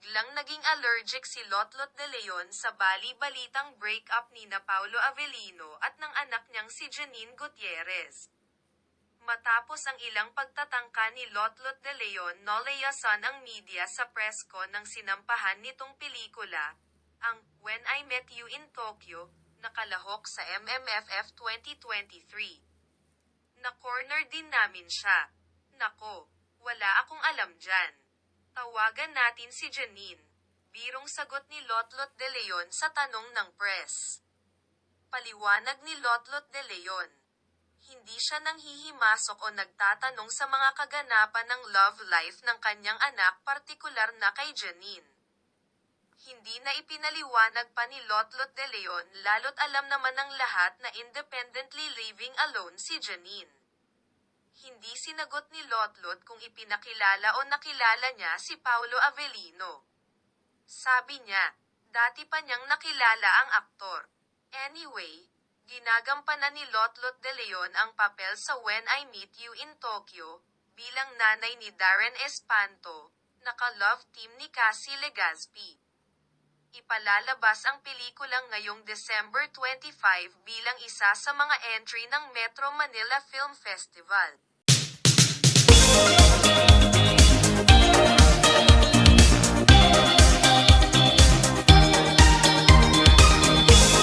biglang naging allergic si Lotlot de Leon sa bali-balitang breakup nina Paulo Avellino at ng anak niyang si Janine Gutierrez. Matapos ang ilang pagtatangka ni Lotlot de Leon, nalayasan ang media sa presko ng sinampahan nitong pelikula, ang When I Met You in Tokyo, nakalahok sa MMFF 2023. Na-corner din namin siya. Nako, wala akong alam dyan. Tawagan natin si Janine. Birong sagot ni Lotlot de Leon sa tanong ng press. Paliwanag ni Lotlot de Leon. Hindi siya nanghihimasok o nagtatanong sa mga kaganapan ng love life ng kanyang anak, partikular na kay Janine. Hindi na ipinaliwanag pa ni Lotlot de Leon, lalo't alam naman ng lahat na independently living alone si Janine. Hindi sinagot ni Lotlot kung ipinakilala o nakilala niya si Paulo Avellino. Sabi niya, dati pa niyang nakilala ang aktor. Anyway, ginagampanan ni Lotlot de Leon ang papel sa When I Meet You in Tokyo, bilang nanay ni Darren Espanto, naka-love team ni Cassie Legazpi. Ipalalabas ang pelikulang ngayong December 25 bilang isa sa mga entry ng Metro Manila Film Festival.